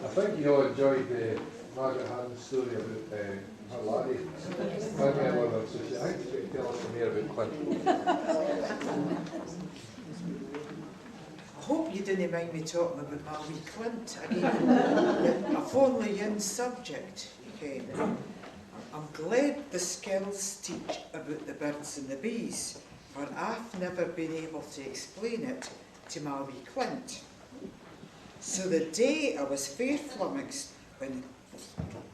I think you all enjoyed Margaret Hadden's story about her laddie. I think she's going to tell us some more about Clint. I hope you didn't mind me talking about my wee Clint again. A fairly young subject, you can. I'm glad the skills teach about the birds and the bees, for I've never been able to explain it to my wee Clint. So the day I was fair flummoxed when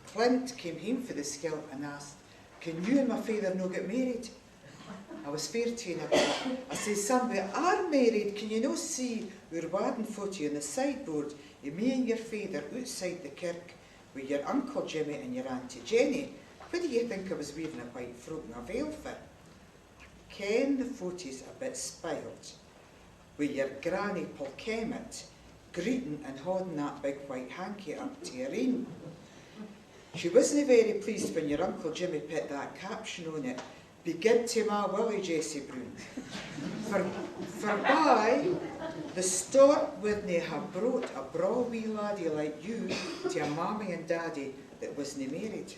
Clint came home for the skill and asked, "Can you and my father no get married?" I was fair to him. I said, "Son, we are married. Can you no see our wedding photo on the sideboard of me and your father outside the kirk with your Uncle Jimmy and your Auntie Jenny? What do you think I was wearing a white frock and a veil for?" I ken the photo's a bit spoilt, with your granny predicament greeting and holding that big white hanky up to her in. She wasn't very pleased when your Uncle Jimmy put that caption on it, "Be good to my Willie, Jessie Brown." For by the stork wouldn't have brought a braw wee laddie like you to a mammy and daddy that wasn't married.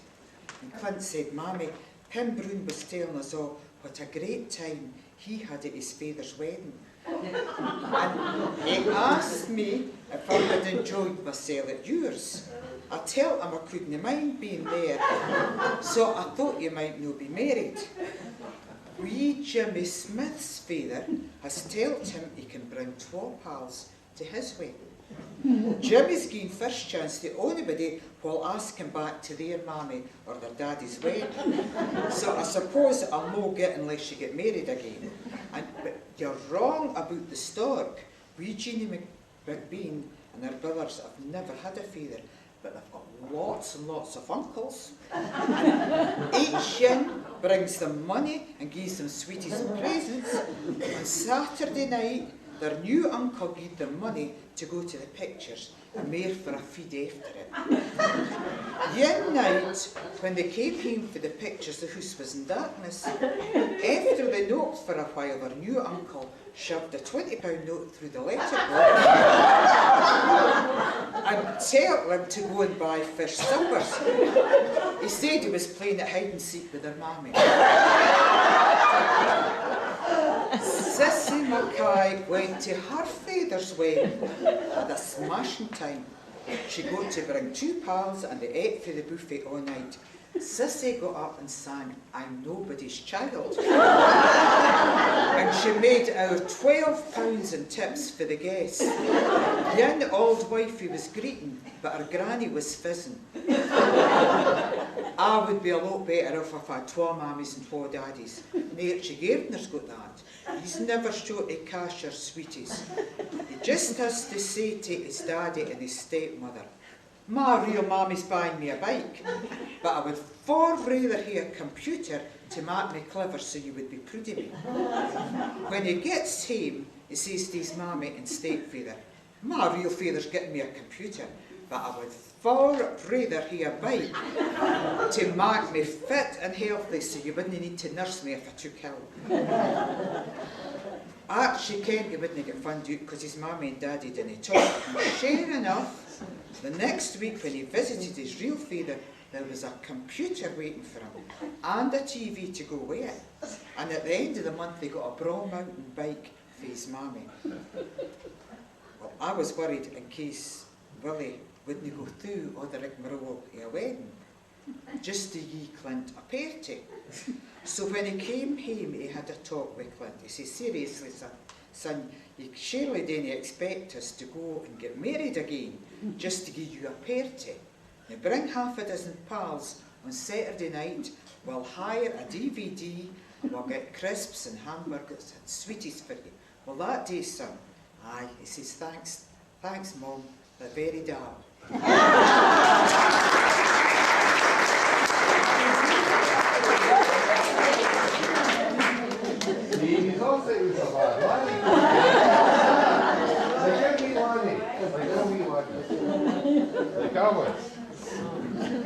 And Clint said, "Mammy, Pim Brown was telling us all what a great time he had at his father's wedding. And he asked me if I had enjoyed myself at yours. I tell him I couldn't mind being there, so I thought you might no be married. Wee Jimmy Smith's father has told him he can bring 12 pals to his wedding. Jimmy's given first chance to anybody who'll ask him back to their mammy or their daddy's wedding. So I suppose I'll no get unless you get married again. But you're wrong about the stork. Wee Jeannie McBean and her brothers have never had a father, but they've got lots and lots of uncles. And each yin brings them money and gives them sweeties and presents. On Saturday night, their new uncle gave them money to go to the pictures and more for a feed after it. Yin night, when they came home for the pictures, the house was in darkness. After they knocked for a while, their new uncle shoved a £20 note through the letterbox and told them to go and buy fish suppers. He said he was playing at hide and seek with their mammy. Sissy Mackay went to her father's wedding at a smashing time. She got to bring 2 pals and they ate for the buffet all night. Sissy got up and sang, "I'm Nobody's Child." And she made out £12 in tips for the guests. Young old wifey was greeting, but her granny was fizzing. I would be a lot better off if I had 2 mammies and 2 daddies. Archie Gardner's got that. He's never short of cash or sweeties. He just has to say to his daddy and his stepmother, "My real mammy's buying me a bike, but I would far rather hear a computer to make me clever so you would be proud of me." When he gets home, he says to his mammy and stepfather, "My real father's getting me a computer, but I would far rather hear a bike to make me fit and healthy so you wouldn't need to nurse me if I took ill." Archie Kent, he wouldn't get found out because his mammy and daddy didn't talk. And sure enough, the next week when he visited his real father, there was a computer waiting for him and a TV to go with it. And at the end of the month, they got a Brawl mountain bike for his mammy. Well, I was worried in case Willie wouldn't go through all the rigmarole of a wedding, just to give Clint a party. So when he came home, he had a talk with Clint. He said, "Seriously, son, you surely didn't expect us to go and get married again just to give you a party. Now bring half a dozen pals on Saturday night, we'll hire a DVD, we'll get crisps and hamburgers and sweeties for you. Well, that day, son." "Aye," he says, thanks, Mum, they're very dull."